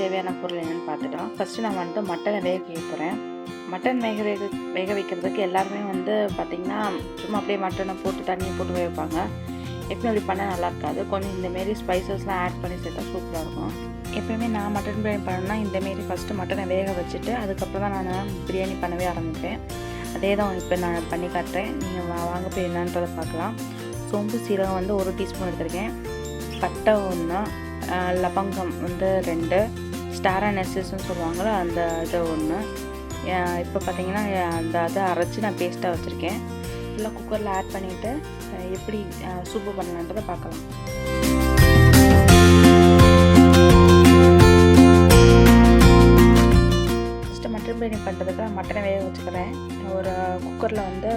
தேவையான பொருள் என்னென்னு பார்த்துட்டோம். ஃபஸ்ட்டு நான் வந்து மட்டனை வேக வைக்க போகிறேன். மட்டன் வேக வைக்கிறதுக்கு எல்லாருமே வந்து பார்த்திங்கன்னா சும்மா அப்படியே மட்டனை போட்டு தண்ணியை போட்டு வேக வைப்பாங்க. எப்பயும் அப்படி பண்ணால் நல்லா இருக்காது. கொஞ்சம் இந்தமாரி ஸ்பைசஸ்லாம் ஆட் பண்ணி சேர்த்தா சூப்பராக இருக்கும். எப்போயுமே நான் மட்டன் பிரியாணி பண்ணணுன்னா இந்தமாரி ஃபஸ்ட்டு மட்டனை வேக வச்சுட்டு அதுக்கப்புறம் தான் நான் பிரியாணி பண்ணவே ஆரம்பிப்பேன். அதே தான் இப்போ நான் பண்ணி காட்டுறேன். நீங்கள் வாங்க போய் என்னன்றதை பார்க்கலாம். சோம்பு சீரகம் வந்து 1 டீஸ்பூன் எடுத்திருக்கேன். பட்டை 1, லவங்கம் வந்து 2, ஸ்டார் அனீஸ்ன்னு சொல்லுவாங்களோ அந்த இது 1. இப்போ பார்த்தீங்கன்னா அதை அரைச்சி நான் பேஸ்ட்டாக வச்சுருக்கேன். ஃபுல்லாக குக்கரில் ஆட் பண்ணிவிட்டு எப்படி சூப்பு பண்ணலான்றதை பார்க்கலாம். ஃபஸ்ட்டு மட்டன் பிரியாணி பண்ணுறதுக்கு மட்டனை வேக வச்சுக்கிறேன். ஒரு குக்கரில் வந்து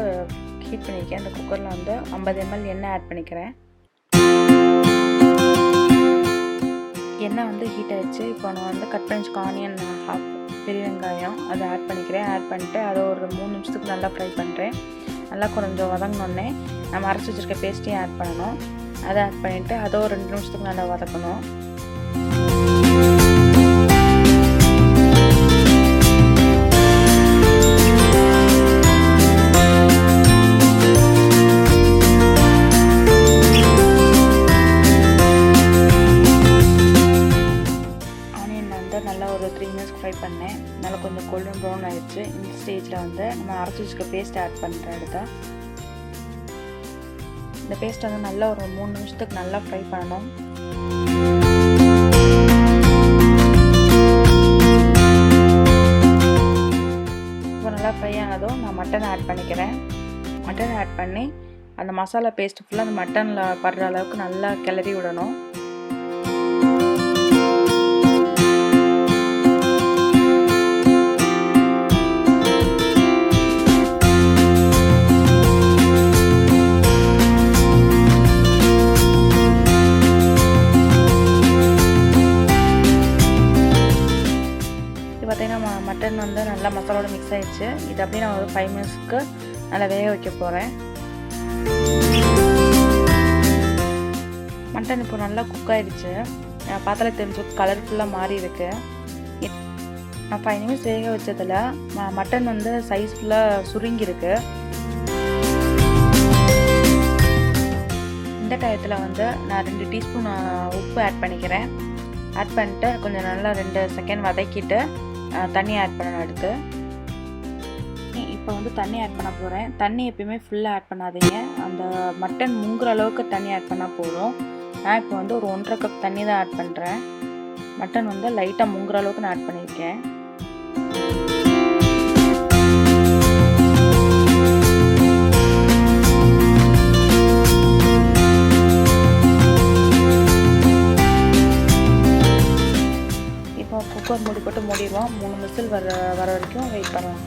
ஹீட் பண்ணியிருக்கேன். அந்த குக்கரில் வந்து 50 ml எண்ணெய் ஆட் பண்ணிக்கிறேன். எண்ணெய் வந்து ஹீட் ஆகிடுச்சு. இப்போ நான் வந்து கட் பண்ணி வச்சுக்க ஆனியன், ஹாஃப் பெரிய வெங்காயம் அதை ஆட் பண்ணிக்கிறேன். ஆட் பண்ணிட்டு அதை ஒரு 3 நிமிஷத்துக்கு நல்லா ஃப்ரை பண்ணுறேன். நல்லா கொஞ்சம் வதங்கினோடனே நம்ம அரைச்சி வச்சுருக்க பேஸ்ட்டையும் ஆட் பண்ணணும். அதை ஆட் பண்ணிவிட்டு அதை ஒரு 2 நிமிஷத்துக்கு நல்லா வதக்கணும். நல்லா ஒரு 3 மினிட்ஸ் ஃப்ரை பண்ணேன். நல்லா கொஞ்சம் கோல்டன் ப்ரௌன் ஆகிடுச்சு. இந்த ஸ்டேஜில் வந்து நம்ம அரைச்சி வச்சுக்க பேஸ்ட் ஆட் பண்ணுறேன். எடுத்தா இந்த பேஸ்ட் வந்து நல்லா ஒரு 3 நிமிஷத்துக்கு நல்லா ஃப்ரை பண்ணணும். இப்போ நல்லா ஃப்ரை ஆனதும் நான் மட்டன் ஆட் பண்ணிக்கிறேன். மட்டன் ஆட் பண்ணி அந்த மசாலா பேஸ்ட் ஃபுல்லாக அந்த மட்டனில் படுற அளவுக்கு நல்லா கிளறி விடணும். பார்த்தீங்கன்னா மட்டன் வந்து நல்லா மசாலோட மிக்ஸ் ஆகிடுச்சு. இது அப்படியே நான் ஒரு 5 மினிட்ஸ்க்கு நல்லா வேக வைக்க போகிறேன். மட்டன் இப்போ நல்லா குக் ஆகிடுச்சு. பார்த்தாலே தெரிஞ்சு கலர்ஃபுல்லாக மாறி இருக்கு. நான் 5 நிமிஷம் வேக வச்சதில் மட்டன் வந்து சைஸ் ஃபுல்லாக சுருங்கியிருக்கு. இந்த டயத்தில் வந்து நான் 2 டீஸ்பூன் உப்பு ஆட் பண்ணிக்கிறேன். ஆட் பண்ணிட்டு கொஞ்சம் நல்லா 2 செகண்ட் வதக்கிட்டு தண்ணி ஆட் பண்ணணும். எடுத்து இப்போ வந்து தண்ணி ஆட் பண்ண போகிறேன். தண்ணி எப்பயுமே ஃபுல்லாக ஆட் பண்ணாதீங்க. அந்த மட்டன் முங்குற அளவுக்கு தண்ணி ஆட் பண்ணால் போதும். நான் இப்போ வந்து ஒரு 1.5 கப் தண்ணி தான் ஆட் பண்ணுறேன். மட்டன் வந்து லைட்டாக முங்குற அளவுக்கு நான் ஆட் பண்ணியிருக்கேன். குக்கர் மூடி போட்டு மூடிடுவோம். 3 விசில் வர வரைக்கும் வெயிட் பண்ணலாம்.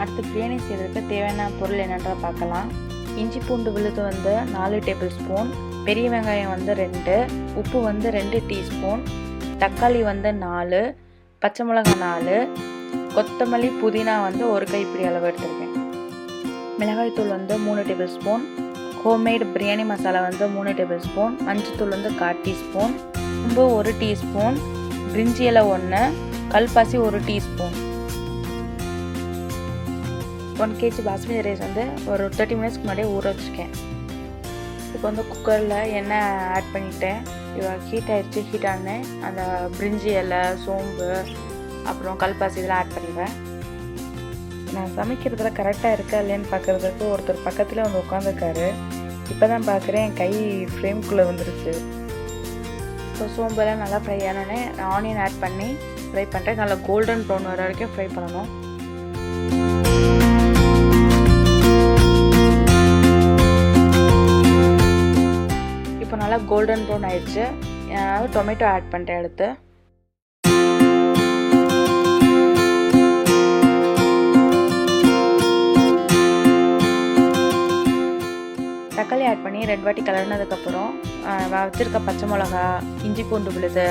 அடுத்து பிரியாணி செய்கிறதுக்கு தேவையான பொருள் என்னன்றதை பார்க்கலாம். இஞ்சி பூண்டு விழுது வந்து 4 டேபிள் ஸ்பூன், பெரிய வெங்காயம் வந்து 2, உப்பு வந்து 2 டீஸ்பூன், தக்காளி வந்து 4, பச்சை மிளகாய் 4, கொத்தமல்லி புதினா வந்து 1 கைப்பிடி அளவு எடுத்துருக்கேன். மிளகாய் தூள் வந்து 3 table spoon, homemade biryani masala வந்து 3 டேபிள் ஸ்பூன், மஞ்சத்தூள் வந்து 1/4 டீஸ்பூன், உப்பு 1 டீஸ்பூன், பிரிஞ்சி இலை 1, கல்பாசி 1 டீஸ்பூன். 1 kg பாஸ்மதி ரைஸ் வந்து ஒரு 30 மினிட்ஸ்க்கு முன்னாடியே ஊற வச்சுருக்கேன். இப்போ வந்து குக்கரில் எண்ணெய் ஆட் பண்ணிவிட்டேன். இப்போ ஹீட் ஆகிடுச்சு. ஹீட் ஆனேன் அந்த பிரிஞ்சி இலை, சோம்பு, அப்புறம் கல்பாசி இதெல்லாம் ஆட் பண்ணிடுவேன். நான் சமைக்கிறதுல கரெக்டாக இருக்கா இல்லைன்னு பார்க்குறதுக்கு ஒருத்தர் பக்கத்தில் வந்து உட்காந்துருக்காரு. இப்போ தான் பார்க்குறேன் என் கை ஃப்ரேம்குள்ளே வந்துருச்சு. இப்போ சோம்பெல்லாம் நல்லா ஃப்ரை ஆனோடனே ஆனியன் ஆட் பண்ணி ஃப்ரை பண்ணுறேன். நல்லா கோல்டன் ப்ரௌன் வர வரைக்கும் ஃப்ரை பண்ணணும். இப்போ நல்லா கோல்டன் ப்ரௌன் ஆயிடுச்சு. டொமேட்டோ ஆட் பண்ணிட்டேன். எடுத்து தக்காளி ஆட் பண்ணி 2 வாட்டி கலர்னதுக்கப்புறம் வச்சுருக்க பச்சை மிளகா, இஞ்சி பூண்டு விழுது,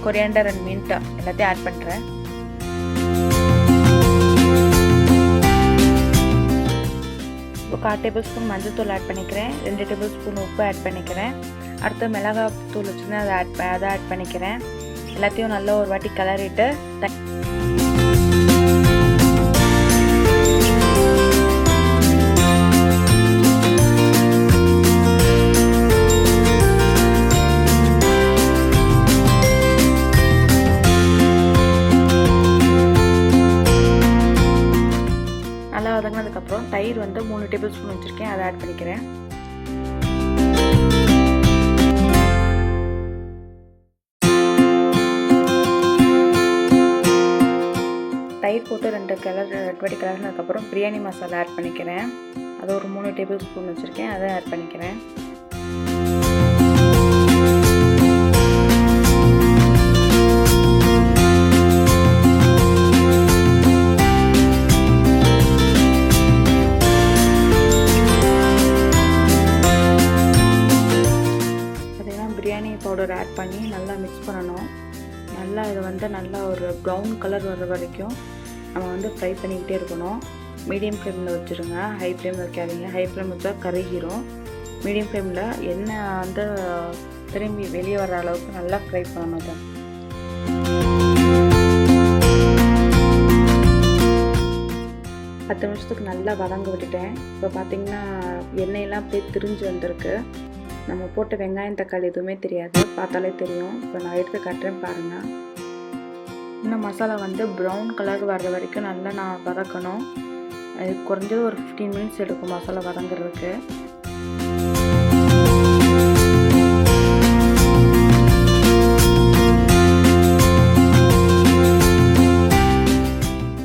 கொரியாண்டர் அண்ட் மின்ட் எல்லாத்தையும் ஆட் பண்ணுறேன். இப்போ 1/4 டேபிள் ஸ்பூன் மஞ்சள் தூள் ஆட் பண்ணிக்கிறேன். 2 டேபிள் ஸ்பூன் உப்பு ஆட் பண்ணிக்கிறேன். அடுத்து மிளகாய் தூள் வச்சுன்னா அதை ஆட் பண்ணிக்கிறேன். எல்லாத்தையும் நல்லா ஒரு வாட்டி கலரிட்டு நல்லா வதங்கினதுக்கப்புறம் தயிர் வந்து 3 டேபிள் ஸ்பூன் வச்சுருக்கேன், அதை ஆட் பண்ணிக்கிறேன். தயிர் போட்டு 2 வாட்டி கலர்னதுக்கப்புறம் பிரியாணி மசாலா ஆட் பண்ணிக்கிறேன். அது ஒரு 3 டேபிள் ஸ்பூன் வச்சுருக்கேன், அதை ஆட் பண்ணிக்கிறேன். பிரியாணி பவுடர் ஆட் பண்ணி நல்லா மிக்ஸ் பண்ணணும். நல்லா இது வந்து நல்லா ஒரு ப்ரௌன் கலர் வர்ற வரைக்கும் நம்ம வந்து ஃப்ரை பண்ணிக்கிட்டே இருக்கணும். மீடியம் ஃப்ளேமில் வச்சுருங்க, ஹை ஃப்ளேமில் வைக்காதீங்க. ஹை ஃப்ளேம் வச்சா கருகிரும். மீடியம் ஃப்ளேமில் எண்ணெய் வந்து திரும்பி வெளியே வர அளவுக்கு நல்லா ஃப்ரை பண்ணணும். அதை 10 நிமிஷத்துக்கு நல்லா வதங்க விட்டுட்டேன். இப்போ பார்த்திங்கன்னா எண்ணெயெல்லாம் அப்படியே திரிஞ்சு வந்திருக்கு. நம்ம போட்ட வெங்காயம் தக்காளி எதுவுமே தெரியாது, பார்த்தாலே தெரியும். இப்போ நான் எடுத்து காட்டுறேன் பாருங்கள். இன்னும் மசாலா வந்து ப்ரௌன் கலர் வர்ற வரைக்கும் நல்லா நான் வதக்கணும். அது குறைஞ்சது ஒரு 15 மினிட்ஸ் எடுக்கும் மசாலா வதங்குறதுக்கு.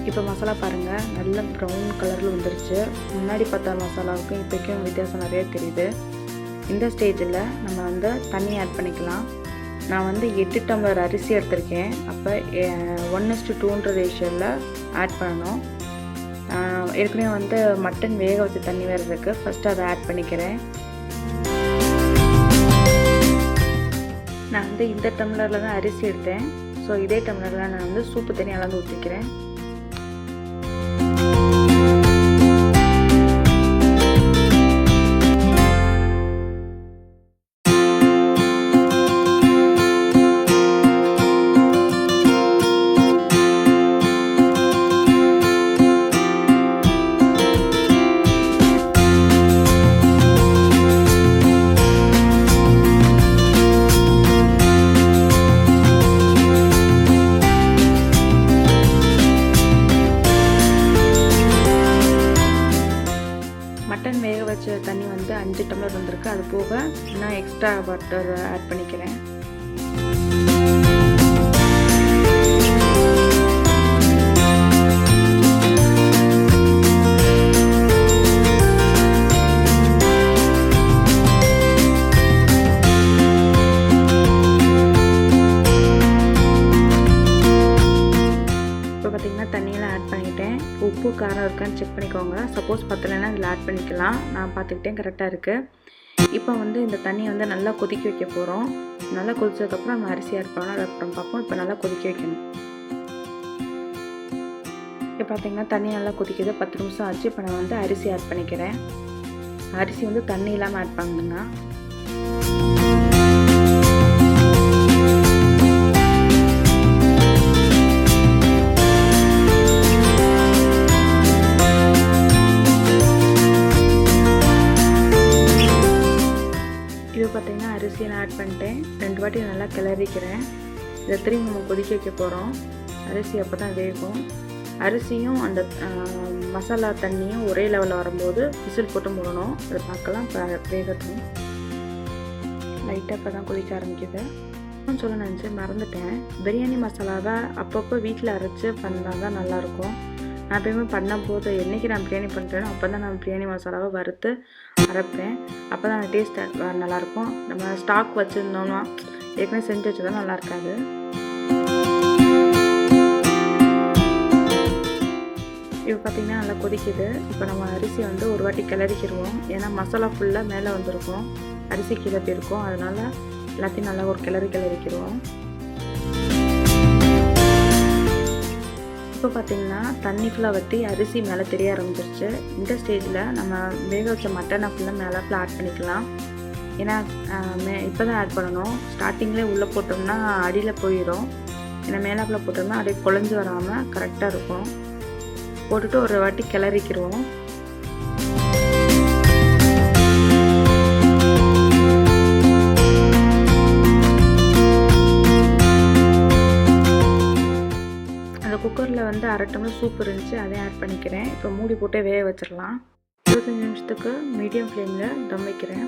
இப்போ மசாலா பாருங்கள் நல்ல ப்ரௌன் கலரில் வந்துருச்சு. முன்னாடி பார்த்த மசாலாவுக்கும் இப்போக்கும் வித்தியாசம் நிறைய தெரியுது. இந்த ஸ்டேஜில் நம்ம வந்து தண்ணி ஆட் பண்ணிக்கலாம். நான் வந்து 8 டம்ளர் அரிசி எடுத்திருக்கேன். அப்போ 1:2 ரேஷியோவில் ஆட் பண்ணணும். ஏற்கனவே வந்து மட்டன் வேக வச்ச தண்ணி வேறு இருக்குது. ஃபஸ்ட்டு அதை ஆட் பண்ணிக்கிறேன். நான் வந்து இந்த டம்ளரில் தான் அரிசி எடுத்தேன். ஸோ இதே டம்ளரில் நான் வந்து சூப்பு தண்ணி அளந்து ஊற்றிக்கிறேன். மட்டன் வேக வச்ச தண்ணி வந்து 5 டம்ளர் வந்திருக்கு. அது போக நான் எக்ஸ்ட்ரா வாட்டர் ஆட் பண்ணிக்கிறேன். தண்ணியெல்லாம் ஆட் பண்ணிட்டேன். உப்பு காரம் இருக்கான்னு செக் பண்ணிக்கோங்க. சப்போஸ் பத்தலைன்னா இதில் ஆட் பண்ணிக்கலாம். நான் பார்த்துக்கிட்டேன், கரெக்டாக இருக்குது. இப்போ வந்து இந்த தண்ணியை வந்து நல்லா கொதிக்க வைக்க போகிறோம். நல்லா கொதிச்சதுக்கப்புறம் நம்ம அரிசி ஆட் பண்ணலாம். அது அப்புறம் பார்ப்போம். இப்போ நல்லா கொதிக்க வைக்கணும். இப்போ பார்த்திங்கன்னா தண்ணி நல்லா கொதிக்குது. 10 நிமிஷம் ஆச்சு. இப்போ நான் வந்து அரிசி ஆட் பண்ணிக்கிறேன். அரிசி வந்து தண்ணி இல்லாமல் ஆட் பண்ணுங்க. இது பார்த்திங்கன்னா அரிசியெல்லாம் ஆட் பண்ணிட்டேன். 2 வாட்டி நல்லா கிளறிக்கிறேன். இதை திரும்பி நம்ம கொதிக்க வைக்க போகிறோம். அரிசி அப்போ தான் வேகும். அரிசியும் அந்த மசாலா தண்ணியும் ஒரே லெவலில் வரும்போது விசில் போட்டு மூடணும். அதை பார்க்கலாம். இப்போ வேகட்டும். லைட்டாக இப்போ தான் கொதிக்க ஆரம்பிக்குது. சொல்ல நினச்சி மறந்துட்டேன். பிரியாணி மசாலாவை அப்பப்போ வீட்டில் அரைச்சி பண்ணால் தான் நல்லாயிருக்கும். நான் எப்பயுமே பண்ணும்போது என்றைக்கு நான் பிரியாணி பண்ணுறேனோ அப்போ தான் நான் பிரியாணி மசாலாவை வறுத்து அரைப்பேன். அப்போ தான் அந்த டேஸ்ட் நல்லாயிருக்கும். நம்ம ஸ்டாக் வச்சுருந்தோம்னா ஏற்கனவே செஞ்சு வச்சதான் நல்லா இருக்காது. இப்போ பார்த்திங்கன்னா நல்லா கொதிக்குது. இப்போ நம்ம அரிசி வந்து ஒரு வாட்டி கிளறிக்கிடுவோம். ஏன்னா மசாலா ஃபுல்லாக மேலே வந்திருக்கும், அரிசி கீழே போயிருக்கும். அதனால் எல்லாத்தையும் நல்லா ஒரு கிளறிக்கிடுவோம். இப்போ பார்த்திங்கன்னா தண்ணி ஃபுல்லாக வற்றி அரிசி மேலே தெரிய ஆரம்பிச்சிருச்சு. இந்த ஸ்டேஜில் நம்ம வேக வச்ச மட்டனை ஃபுல்லாக மேலே ஆட் பண்ணிக்கலாம். ஏன்னா இப்போ தான் ஆட் பண்ணணும். ஸ்டார்டிங்லேயே உள்ளே போட்டோம்னா அடியில் போயிடும். ஏன்னா மேலாப்பில் போட்டோம்னா அப்படியே குழஞ்சி வராமல் கரெக்டாக இருக்கும். போட்டுட்டு ஒரு வாட்டி கிளறிக்கிடுவோம். அந்த குக்கரில் வந்து அரை டம்ளர் சூப் இருந்துச்சு, அதையும் ஆட் பண்ணிக்கிறேன். இப்போ மூடி போட்டு வேக வச்சிடலாம். 25 நிமிஷத்துக்கு மீடியம் ஃப்ளேமில் தம் வைக்கிறேன்.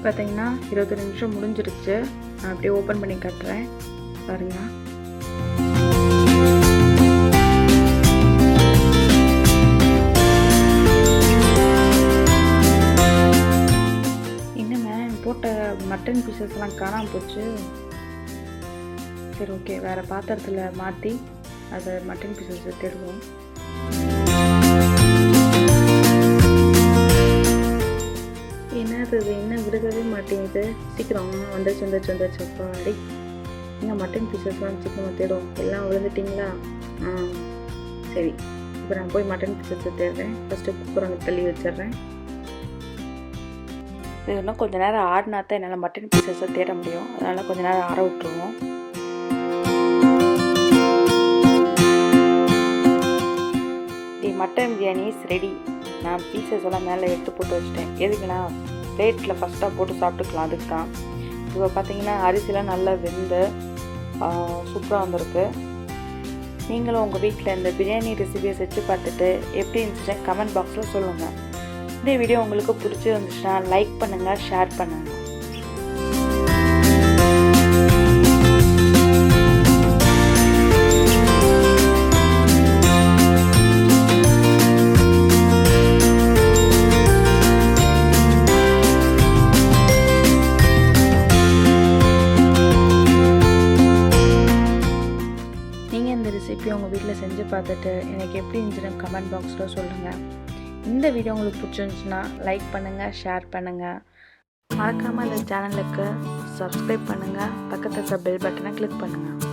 பார்த்தீங்கன்னா 20 நிமிஷம் முடிஞ்சிருச்சு. நான் அப்படியே ஓப்பன் பண்ணி காட்டுறேன் பாருங்க. என்னங்க போட்ட மட்டன் பீசஸ்லாம் காணாமல் போச்சு. சரி ஓகே, வேறு பாத்திரத்தில் மாற்றி அதை மட்டன் பீசஸ் எடுத்துடுவோம். இது என்ன விடுதவே மாட்டேங்குது. சீக்கிரம் வந்துச்சு அப்பாடி. நீங்கள் மட்டன் பீசஸ்லாம் சீக்கிரமாக தேடும். எல்லாம் விழுந்துட்டிங்களா? சரி, இப்போ நான் போய் மட்டன் பீசஸ் தேடுறேன். ஃபஸ்ட்டு குக்கர் அங்கே தள்ளி வச்சிட்றேன். இது இன்னும் கொஞ்சம் நேரம் ஆடினா தான் என்னால் மட்டன் பீசஸை தேட முடியும். அதனால் கொஞ்சம் நேரம் ஆற விட்டுருவோம். Mutton biryani is ready. நான் பீசஸ் எல்லாம் மேலே எடுத்து போட்டு வச்சுட்டேன். எதுக்குன்னா பிளேட்டில் ஃபஸ்ட்டாக போட்டு சாப்பிட்டுக்கலாம், அதுக்கு தான். இப்போ பார்த்தீங்கன்னா அரிசிலாம் நல்லா வெந்து சூப்பராக வந்திருக்கு. நீங்களும் உங்கள் வீட்டில் இந்த பிரியாணி ரெசிபியை செஞ்சு பார்த்துட்டு எப்படி இருந்துச்சுன்னா கமெண்ட் பாக்ஸில் சொல்லுங்கள். இந்த வீடியோ உங்களுக்கு பிடிச்சிருந்துச்சுன்னா லைக் பண்ணுங்கள், ஷேர் பண்ணுங்கள். ரெசிபி உங்கள் வீட்டில் செஞ்சு பார்த்துட்டு எனக்கு எப்படி இருந்துச்சுன்னு கமெண்ட் பாக்ஸில் சொல்லுங்கள். இந்த வீடியோ உங்களுக்கு பிடிச்சிருந்துச்சுன்னா லைக் பண்ணுங்கள், ஷேர் பண்ணுங்கள். மறக்காமல் இந்த சேனலுக்கு சப்ஸ்கிரைப் பண்ணுங்கள். பக்கத்தில் இருக்க பெல் பட்டனை கிளிக் பண்ணுங்கள்.